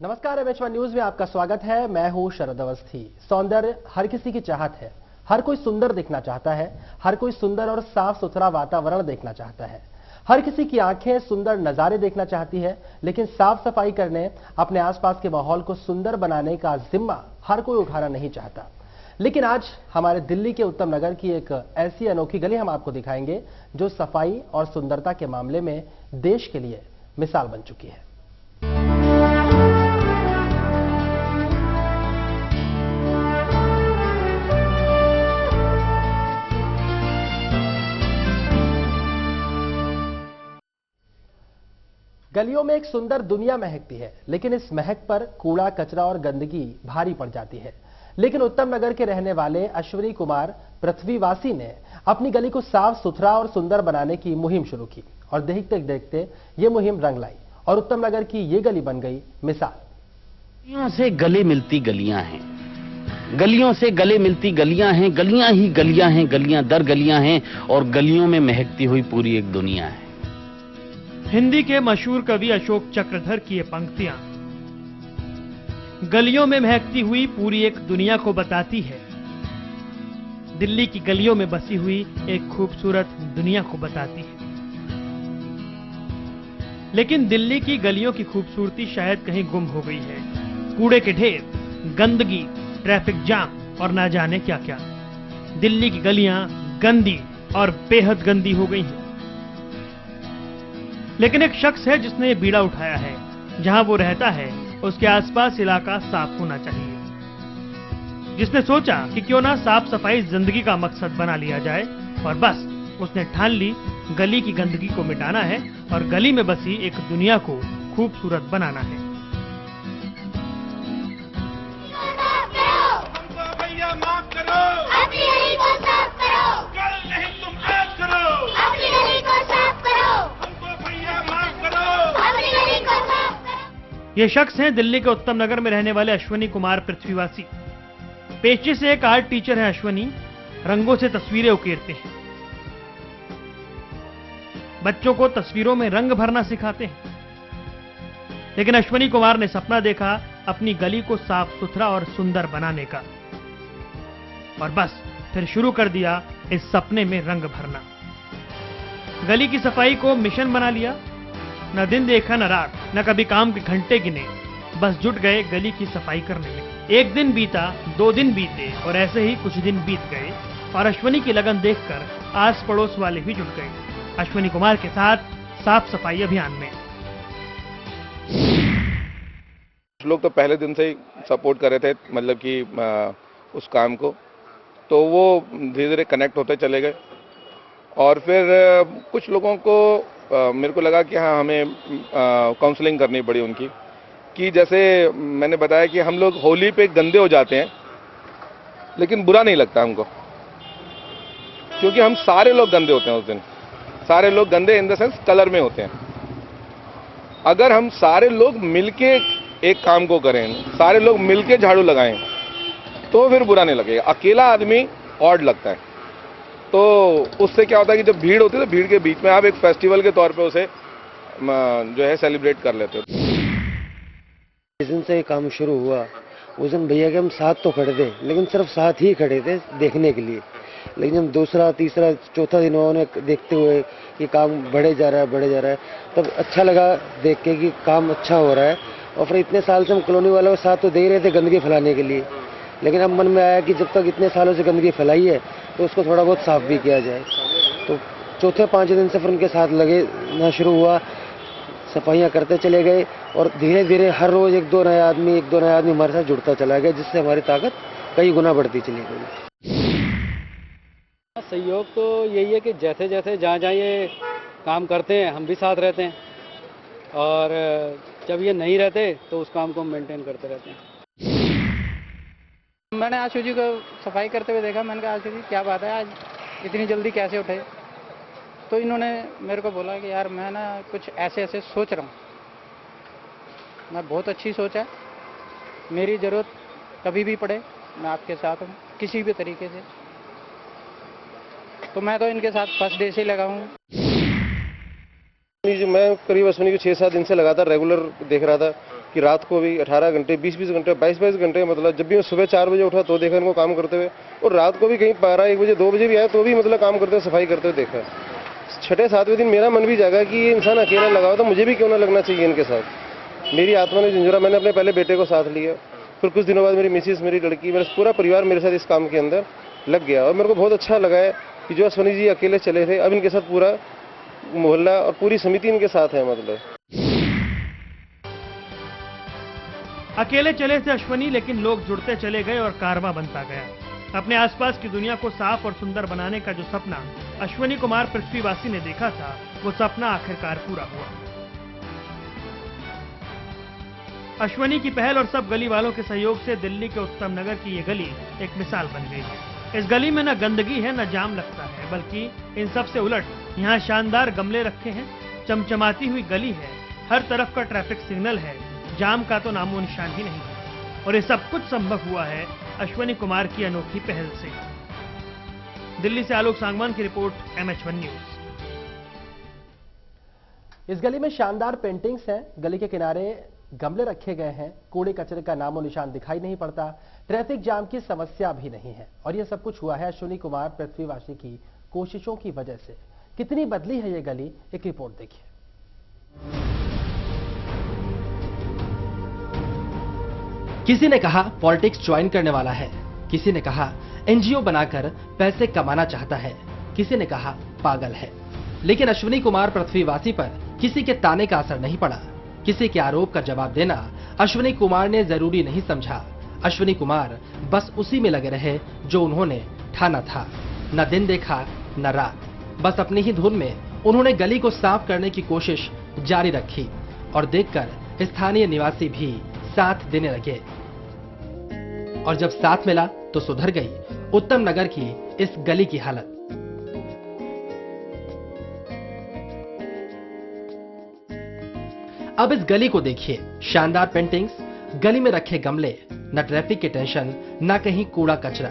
नमस्कार, एमएच1 न्यूज में आपका स्वागत है। मैं हूं शरद अवस्थी। सौंदर्य हर किसी की चाहत है। हर कोई सुंदर दिखना चाहता है। हर कोई सुंदर और साफ सुथरा वातावरण देखना चाहता है। हर किसी की आंखें सुंदर नजारे देखना चाहती है, लेकिन साफ सफाई करने, अपने आसपास के माहौल को सुंदर बनाने का जिम्मा हर कोई उठाना नहीं चाहता। लेकिन आज हमारे दिल्ली के उत्तम नगर की एक ऐसी अनोखी गली हम आपको दिखाएंगे जो सफाई और सुंदरता के मामले में देश के लिए मिसाल बन चुकी है। गलियों में एक सुंदर दुनिया महकती है, लेकिन इस महक पर कूड़ा कचरा और गंदगी भारी पड़ जाती है। लेकिन उत्तम नगर के रहने वाले अश्विनी कुमार पृथ्वीवासी ने अपनी गली को साफ सुथरा और सुंदर बनाने की मुहिम शुरू की और देखते देखते ये मुहिम रंग लाई और उत्तम नगर की ये गली बन गई मिसाल। गलियों से गले मिलती गलियां हैं, गलियों से गले मिलती गलियां हैं, गलियां ही गलियां हैं, गलियां दर गलियां हैं और गलियों में महकती हुई पूरी एक दुनिया है। हिंदी के मशहूर कवि अशोक चक्रधर की ये पंक्तियां गलियों में महकती हुई पूरी एक दुनिया को बताती है। दिल्ली की गलियों में बसी हुई एक खूबसूरत दुनिया को बताती है। लेकिन दिल्ली की गलियों की खूबसूरती शायद कहीं गुम हो गई है। कूड़े के ढेर, गंदगी, ट्रैफिक जाम और ना जाने क्या क्या। दिल्ली की गलियां गंदी और बेहद गंदी हो गई हैं। लेकिन एक शख्स है जिसने ये बीड़ा उठाया है। जहां वो रहता है उसके आसपास इलाका साफ होना चाहिए। जिसने सोचा कि क्यों ना साफ सफाई जिंदगी का मकसद बना लिया जाए और बस उसने ठान ली गली की गंदगी को मिटाना है और गली में बसी एक दुनिया को खूबसूरत बनाना है। भैया माफ करो, अपनी गली को साफ करो, कल नहीं तुम आज करो, अपनी गली को साफ करो, हमको भैया माफ करो, अपनी गली को साफ करो। ये शख्स हैं दिल्ली के उत्तम नगर में रहने वाले अश्विनी कुमार पृथ्वीवासी। पेशे से एक आर्ट टीचर है अश्विनी। रंगों से तस्वीरें उकेरते हैं, बच्चों को तस्वीरों में रंग भरना सिखाते हैं। लेकिन अश्विनी कुमार ने सपना देखा अपनी गली को साफ सुथरा और सुंदर बनाने का और बस फिर शुरू कर दिया इस सपने में रंग भरना। गली की सफाई को मिशन बना लिया। न दिन देखा न रात, न कभी काम के घंटे गिने, बस जुट गए गली की सफाई करने में। एक दिन बीता, 2 दिन बीते और ऐसे ही कुछ दिन बीत गए और अश्विनी की लगन देखकर आस पड़ोस वाले भी जुट गए अश्विनी कुमार के साथ साफ सफाई अभियान में। कुछ लोग तो पहले दिन से ही सपोर्ट कर रहे थे, मतलब कि उस काम को, तो वो धीरे धीरे कनेक्ट होते चले गए। और फिर कुछ लोगों को मेरे को लगा कि हाँ, हमें काउंसलिंग करनी पड़ी उनकी, कि जैसे मैंने बताया कि हम लोग होली पे गंदे हो जाते हैं, लेकिन बुरा नहीं लगता हमको, क्योंकि हम सारे लोग गंदे होते हैं उस दिन। सारे लोग गंदे इन द सेंस कलर में होते हैं। अगर हम सारे लोग मिलके एक काम को करें, सारे लोग मिलके झाड़ू लगाएं, तो फिर बुरा नहीं लगेगा। अकेला आदमी ऑड लगता है। तो उससे क्या होता है कि जब भीड़ होती है तो भीड़ के बीच में आप एक फेस्टिवल के तौर पे उसे जो है सेलिब्रेट कर लेते हो। जिस दिन से ये काम शुरू हुआ उस दिन भैया के हम साथ तो खड़े थे, लेकिन सिर्फ साथ ही खड़े थे देखने के लिए। लेकिन जब दूसरा तीसरा चौथा दिन उन्होंने देखते हुए कि काम बढ़े जा रहा है, तब अच्छा लगा देख के कि काम अच्छा हो रहा है। और फिर इतने साल से हम कॉलोनी वालों के साथ तो दे रहे थे गंदगी फैलाने के लिए, लेकिन अब मन में आया कि जब तक इतने सालों से गंदगी फैलाई है तो उसको थोड़ा बहुत साफ भी किया जाए। तो चौथे 5 दिन से फिर उनके साथ लगे ना शुरू हुआ, सफाइयाँ करते चले गए और धीरे धीरे हर रोज एक दो नया आदमी हमारे साथ जुड़ता चला गया, जिससे हमारी ताकत कई गुना बढ़ती चली गई। सहयोग तो यही है कि जैसे जैसे जहाँ ये काम करते हैं हम भी साथ रहते हैं, और जब ये नहीं रहते तो उस काम को मेंटेन करते रहते हैं। मैंने आशु जी को सफाई करते हुए देखा। मैंने कहा आशु जी क्या बात है, आज इतनी जल्दी कैसे उठे? तो इन्होंने मेरे को बोला कि यार मैं ना कुछ ऐसे ऐसे सोच रहा हूँ। मैं बहुत अच्छी सोच है, मेरी ज़रूरत कभी भी पड़े मैं आपके साथ हूँ किसी भी तरीके से। तो मैं तो इनके साथ फर्स्ट डे से लगा हूँ। मैं करीब अश्विनी को 6-7 दिन से लगातार रेगुलर देख रहा था कि रात को भी 18 घंटे 20-20 घंटे 22-22 घंटे, मतलब जब भी मैं सुबह 4 बजे उठा तो देखा इनको काम करते हुए, और रात को भी कहीं 12-1 बजे 2 बजे भी आया तो भी मतलब काम करते हुए, सफाई करते हुए देखा। 6-7वें दिन मेरा मन भी जागा कि ये इंसान अकेला लगा हुआ, तो मुझे भी क्यों ना लगना चाहिए इनके साथ। मेरी आत्मा ने झुंझुरा, मैंने अपने पहले बेटे को साथ लिया, फिर कुछ दिनों बाद मेरी मिसेस, मेरी लड़की, मेरा पूरा परिवार मेरे साथ इस काम के अंदर लग गया। और मेरे को बहुत अच्छा लगा है कि जो अश्वनी जी अकेले चले थे, अब इनके साथ पूरा मोहल्ला और पूरी समिति इनके साथ है। मतलब अकेले चले थे अश्वनी, लेकिन लोग जुड़ते चले गए और कारवां बनता गया। अपने आसपास की दुनिया को साफ और सुंदर बनाने का जो सपना अश्वनी कुमार पृथ्वीवासी ने देखा था, वो सपना आखिरकार पूरा हुआ। अश्वनी की पहल और सब गली वालों के सहयोग से दिल्ली के उत्तम नगर की ये गली एक मिसाल बन गई है। इस गली में न गंदगी है, न जाम लगता है, बल्कि इन सब से उलट यहाँ शानदार गमले रखे हैं, चमचमाती हुई गली है, हर तरफ का ट्रैफिक सिग्नल है, जाम का तो नामो निशान ही नहीं है। और ये सब कुछ संभव हुआ है अश्वनी कुमार की अनोखी पहल से। दिल्ली से आलोक सांगवान की रिपोर्ट, MH1 न्यूज। इस गली में शानदार पेंटिंग्स हैं, गली के किनारे गमले रखे गए हैं, कूड़े कचरे का नामो निशान दिखाई नहीं पड़ता, ट्रैफिक जाम की समस्या भी नहीं है। और यह सब कुछ हुआ है अश्वनी कुमार पृथ्वीवासी की कोशिशों की वजह से। कितनी बदली है ये गली, एक रिपोर्ट देखिए। किसी ने कहा पॉलिटिक्स ज्वाइन करने वाला है, किसी ने कहा एनजीओ बनाकर पैसे कमाना चाहता है, किसी ने कहा पागल है। लेकिन अश्वनी कुमार पृथ्वीवासी पर किसी के ताने का असर नहीं पड़ा। किसी के आरोप का जवाब देना अश्वनी कुमार ने जरूरी नहीं समझा। अश्वनी कुमार बस उसी में लगे रहे जो उन्होंने ठाना था। न दिन देखा न रात, बस अपनी ही धुन में उन्होंने गली को साफ करने की कोशिश जारी रखी और देखकर स्थानीय निवासी भी साथ देने लगे। और जब साथ मिला तो सुधर गई उत्तम नगर की इस गली की हालत। अब इस गली को देखिए, शानदार पेंटिंग्स, गली में रखे गमले, न ट्रैफिक की टेंशन, न कहीं कूड़ा कचरा।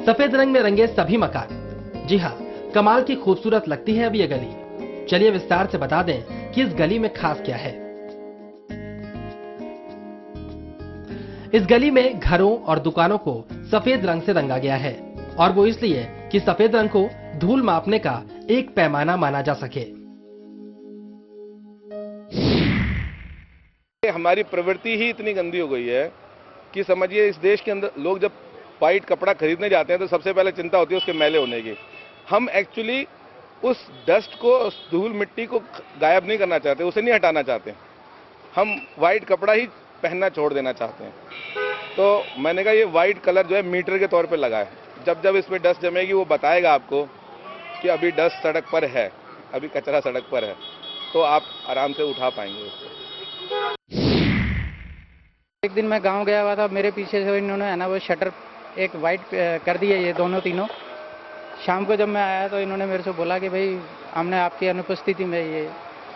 सफेद रंग में रंगे सभी मकान। जी हां, कमाल की खूबसूरत लगती है अब ये गली। चलिए विस्तार से बता दें कि इस गली में खास क्या है। इस गली में घरों और दुकानों को सफेद रंग से रंगा गया है, और वो इसलिए कि सफेद रंग को धूल मापने का एक पैमाना माना जा सके। हमारी प्रवृत्ति ही इतनी गंदी हो गई है कि समझिए इस देश के अंदर लोग जब वाइट कपड़ा खरीदने जाते हैं तो सबसे पहले चिंता होती है उसके मैले होने की। हम एक्चुअली उस डस्ट को, उस धूल मिट्टी को गायब नहीं करना चाहते, उसे नहीं हटाना चाहते। हम वाइट कपड़ा ही पहनना छोड़ देना चाहते हैं। तो मैंने कहा ये वाइट कलर जो है मीटर के तौर पे लगा है। जब जब इस पर डस्ट जमेगी वो बताएगा आपको कि अभी डस्ट सड़क पर है, अभी कचरा सड़क पर है, तो आप आराम से उठा पाएंगे उसको। एक दिन मैं गांव गया हुआ था, मेरे पीछे से इन्होंने है ना वो शटर एक वाइट कर दिया, ये दोनों तीनों। शाम को जब मैं आया तो इन्होंने मेरे से बोला कि भाई हमने आपकी अनुपस्थिति में ये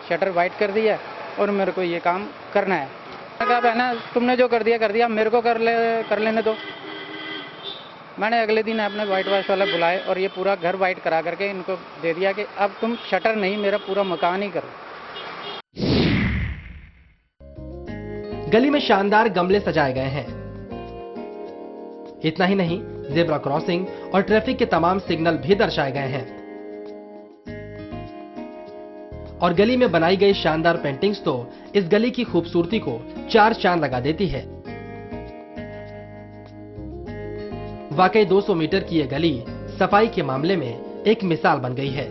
शटर वाइट कर दिया और मेरे को ये काम करना है। मैंने कहा है ना, तुमने जो कर दिया मेरे को कर लेने दो। मैंने अगले दिन अपने वाइट वॉश वाला बुलाए और ये पूरा घर वाइट करा करके इनको दे दिया कि अब तुम शटर नहीं, मेरा पूरा मकान ही करो। गली में शानदार गमले सजाए गए हैं। इतना ही नहीं, जेब्रा क्रॉसिंग और ट्रैफिक के तमाम सिग्नल भी दर्शाए गए हैं। और गली में बनाई गई शानदार पेंटिंग्स तो इस गली की खूबसूरती को चार चांद लगा देती है। वाकई 200 मीटर की यह गली सफाई के मामले में एक मिसाल बन गई है।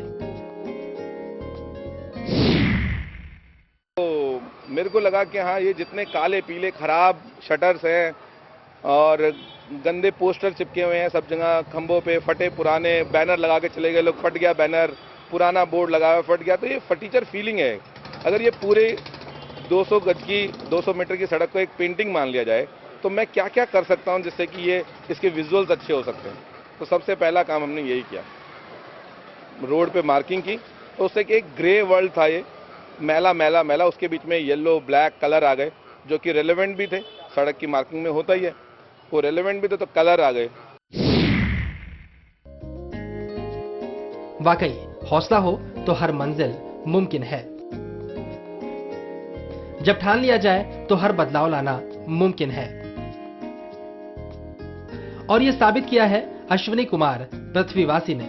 तो मेरे को लगा कि हाँ, ये जितने काले पीले खराब शटर्स हैं और गंदे पोस्टर चिपके हुए हैं सब जगह, खंभों पे फटे पुराने बैनर लगा के चले गए लोग, फट गया बैनर, पुराना बोर्ड लगा हुआ फट गया, तो ये फटीचर फीलिंग है। अगर ये पूरे 200 गज की 200 मीटर की सड़क को एक पेंटिंग मान लिया जाए तो मैं क्या क्या कर सकता हूं जिससे कि ये इसके विजुअल्स अच्छे हो सकते हैं। तो सबसे पहला काम हमने यही किया, रोड पे मार्किंग की। तो उससे कि एक ग्रे वर्ल्ड था, ये मैला मैला मैला, उसके बीच में येलो ब्लैक कलर आ गए जो कि रेलेवेंट भी थे, सड़क की मार्किंग में होता ही है, वो रेलेवेंट भी थे तो कलर आ गए। वाकई हौसला हो तो हर मंजिल मुमकिन है। जब ठान लिया जाए तो हर बदलाव लाना मुमकिन है। और ये साबित किया है अश्विनी कुमार पृथ्वीवासी ने।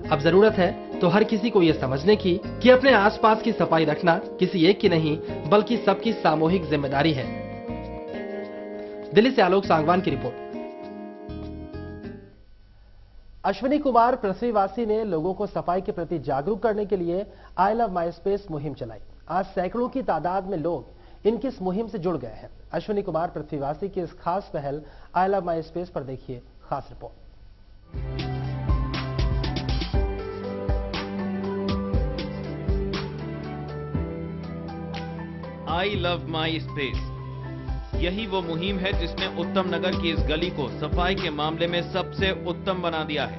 अब जरूरत है तो हर किसी को यह समझने की कि अपने आसपास की सफाई रखना किसी एक की नहीं बल्कि सबकी सामूहिक जिम्मेदारी है। दिल्ली से आलोक सांगवान की रिपोर्ट। अश्विनी कुमार पृथ्वीवासी ने लोगों को सफाई के प्रति जागरूक करने के लिए आई लव माई स्पेस मुहिम चलाई। आज सैकड़ों की तादाद में लोग इनकी इस मुहिम से जुड़ गए हैं। अश्विनी कुमार पृथ्वीवासी की इस खास पहल आई लव माई स्पेस पर देखिए खास report. I love my space, यही वो मुहिम है जिसने उत्तम नगर की इस गली को सफाई के मामले में सबसे उत्तम बना दिया है।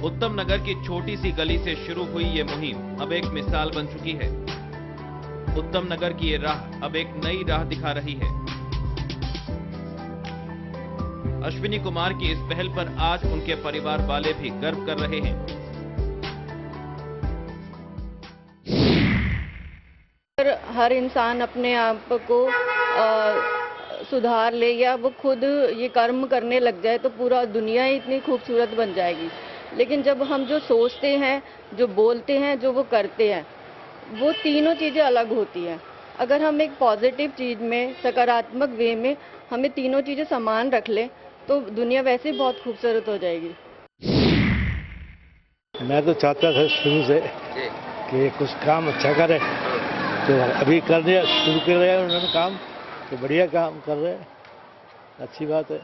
उत्तम नगर की छोटी सी गली से शुरू हुई ये मुहिम अब एक मिसाल बन चुकी है। उत्तम नगर की ये राह अब एक नई राह दिखा रही है। अश्विनी कुमार की इस पहल पर आज उनके परिवार वाले भी गर्व कर रहे हैं। हर इंसान अपने आप को सुधार ले या वो खुद ये कर्म करने लग जाए तो पूरा दुनिया ही इतनी खूबसूरत बन जाएगी। लेकिन जब हम जो सोचते हैं, जो बोलते हैं, जो वो करते हैं, वो तीनों चीज़ें अलग होती हैं। अगर हम एक पॉजिटिव चीज़ में, सकारात्मक वे में हमें तीनों चीज़ें समान रख लें तो दुनिया वैसे ही बहुत खूबसूरत हो जाएगी। मैं तो चाहता था शुरू से कि कुछ काम अच्छा करे, तो अभी कर दिया, शुरू कर रहे हैं उन्होंने काम, तो बढ़िया काम कर रहे हैं, अच्छी बात है।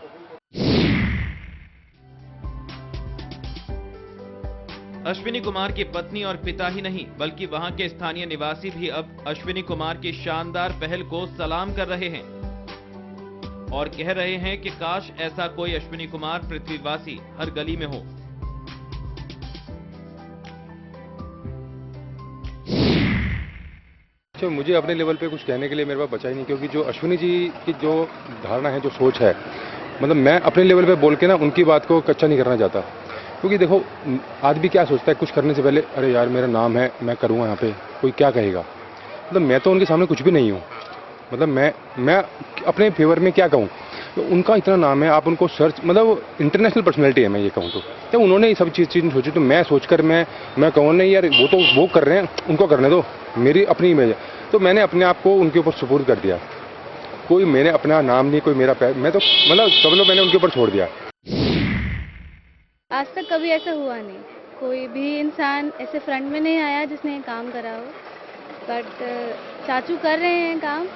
अश्विनी कुमार की पत्नी और पिता ही नहीं बल्कि वहां के स्थानीय निवासी भी अब अश्विनी कुमार की शानदार पहल को सलाम कर रहे हैं और कह रहे हैं कि काश ऐसा कोई अश्विनी कुमार पृथ्वीवासी हर गली में हो। मुझे अपने लेवल पे कुछ कहने के लिए मेरे पास बचा ही नहीं, क्योंकि जो अश्विनी जी की जो धारणा है, जो सोच है, मतलब मैं अपने लेवल पे बोल के ना उनकी बात को कच्चा नहीं करना चाहता। क्योंकि देखो, आदमी क्या सोचता है कुछ करने से पहले, अरे यार मेरा नाम है, मैं करूँगा यहाँ पे, कोई क्या कहेगा। मतलब मैं तो उनके सामने कुछ भी नहीं हूँ। मतलब मैं अपने फेवर में क्या कहूँ, तो उनका इतना नाम है, आप उनको सर्च, मतलब इंटरनेशनल पर्सनैलिटी है मैं ये कहूँ तो उन्होंने ये सब चीज़ सोची, तो मैं सोचकर मैं कहूँ नहीं यार, वो तो वो कर रहे हैं, उनको करने दो, मेरी अपनी इमेज है। तो मैंने अपने आप को उनके ऊपर सुपुर्द कर दिया। कोई मैंने अपना नाम नहीं, कोई मेरा मैं तो मतलब सब लोग मैंने उनके ऊपर छोड़ दिया। आज तक कभी ऐसा हुआ नहीं, कोई भी इंसान ऐसे फ्रंट में नहीं आया जिसने काम करा हो, बट चाचू कर रहे हैं काम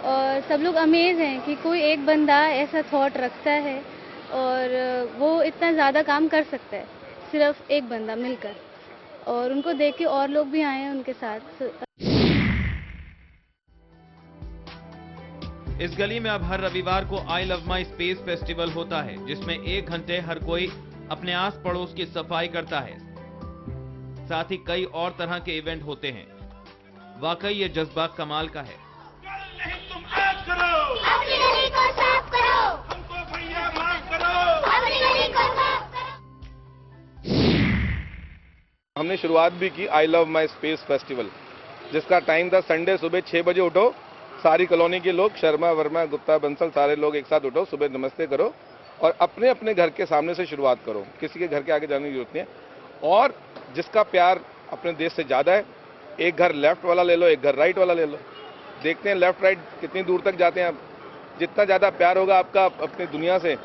और सब लोग अमेज हैं कि कोई एक बंदा ऐसा थॉट रखता है और वो इतना ज़्यादा काम कर सकता है, सिर्फ एक बंदा मिलकर। और उनको देख के और लोग भी आए हैं उनके साथ। इस गली में अब हर रविवार को I love my space festival होता है, जिसमें 1 घंटे हर कोई अपने आस पड़ोस की सफाई करता है। साथ ही कई और तरह के इवेंट होते हैं। वाकई ये जज्बा कमाल का है। तुम आज करो, अपनी गली को साफ करो, हमको भैया माफ करो, अपनी गली को साफ करो। हमने शुरुआत भी की I love my space festival, जिसका टाइम था संडे सुबह 6 बजे उठो, सारी कॉलोनी के लोग, शर्मा, वर्मा, गुप्ता, बंसल, सारे लोग एक साथ उठो, सुबह नमस्ते करो और अपने अपने घर के सामने से शुरुआत करो। किसी के घर के आगे जाने की जरूरत नहीं है। और जिसका प्यार अपने देश से ज़्यादा है, एक घर लेफ्ट वाला ले लो, एक घर राइट वाला ले लो, देखते हैं लेफ्ट राइट कितनी दूर तक जाते हैं। आप जितना ज़्यादा प्यार होगा आपका अपनी दुनिया से,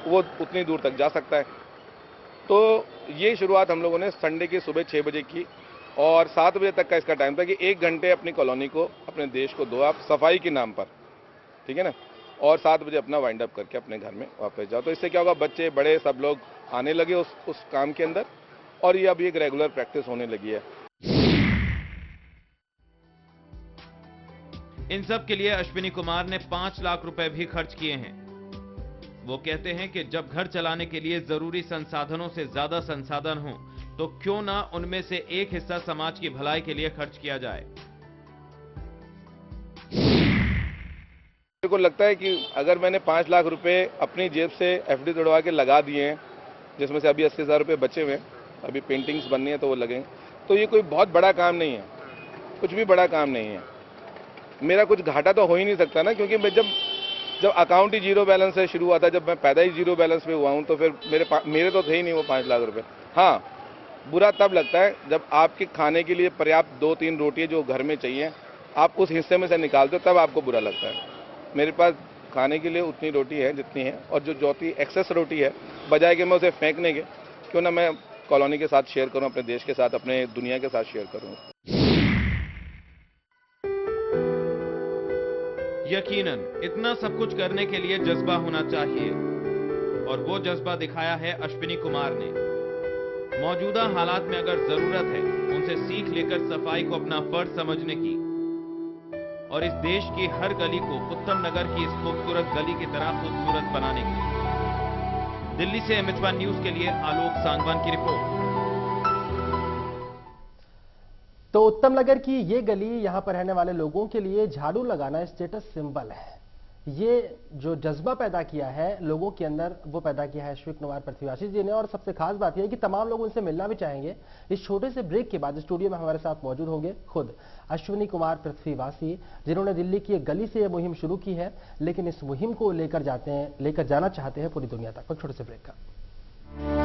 वो उतनी दूर तक जा सकता है। तो ये शुरुआत हम लोगों ने संडे की सुबह 6 बजे की और 7 बजे तक का इसका टाइम था कि 1 घंटे अपनी कॉलोनी को, अपने देश को दो आप सफाई के नाम पर, ठीक है ना। और 7 बजे अपना वाइंड अप करके अपने घर में वापस जाओ। तो इससे क्या होगा, बच्चे बड़े सब लोग आने लगे उस काम के अंदर और ये अब एक रेगुलर प्रैक्टिस होने लगी है। इन सब के लिए अश्विनी कुमार ने 5 लाख रुपए भी खर्च किए हैं। वो कहते हैं कि जब घर चलाने के लिए जरूरी संसाधनों से ज्यादा संसाधन हो तो क्यों ना उनमें से एक हिस्सा समाज की भलाई के लिए खर्च किया जाए। मेरे को लगता है कि अगर मैंने 5 लाख रुपए अपनी जेब से एफडी तोड़वा के लगा दिए हैं, जिसमें से अभी 80,000 रुपये बचे हुए हैं, अभी पेंटिंग्स बननी है तो वो लगेंगे, तो ये कोई बहुत बड़ा काम नहीं है, कुछ भी बड़ा काम नहीं है। मेरा कुछ घाटा तो हो ही नहीं सकता ना, क्योंकि मैं जब अकाउंट ही जीरो बैलेंस से शुरू हुआ था, जब मैं पैदा ही जीरो बैलेंस पे हुआ हूँ, तो फिर मेरे तो थे ही नहीं वो 5 लाख रुपए। हाँ, बुरा तब लगता है जब आपके खाने के लिए पर्याप्त 2-3 रोटियाँ जो घर में चाहिए, आप उस हिस्से में से निकालते हो, तब आपको बुरा लगता है। मेरे पास खाने के लिए उतनी रोटी है जितनी है, और जो चौथी एक्सेस रोटी है, बजाय कि मैं उसे फेंकने के, क्यों ना मैं कॉलोनी के साथ शेयर करूं, अपने देश के साथ, अपने दुनिया के साथ शेयर करूं। यकीनन इतना सब कुछ करने के लिए जज्बा होना चाहिए, और वो जज्बा दिखाया है अश्विनी कुमार ने। मौजूदा हालात में अगर जरूरत है उनसे सीख लेकर सफाई को अपना फर्ज समझने की, और इस देश की हर गली को उत्तम नगर की इस खूबसूरत गली की तरह खूबसूरत बनाने की। दिल्ली से MH1 न्यूज के लिए आलोक सांगवान की रिपोर्ट। तो उत्तम नगर की ये गली यहां पर रहने वाले लोगों के लिए झाड़ू लगाना स्टेटस सिंबल है। ये जो जज्बा पैदा किया है लोगों के अंदर, वो पैदा किया है अश्विनी कुमार पृथ्वीवासी जी ने। और सबसे खास बात यह है कि तमाम लोग उनसे मिलना भी चाहेंगे। इस छोटे से ब्रेक के बाद स्टूडियो में हमारे साथ मौजूद होंगे खुद अश्विनी कुमार पृथ्वीवासी, जिन्होंने दिल्ली की एक गली से यह मुहिम शुरू की है, लेकिन इस मुहिम को लेकर जाना चाहते हैं पूरी दुनिया तक। छोटे से ब्रेक का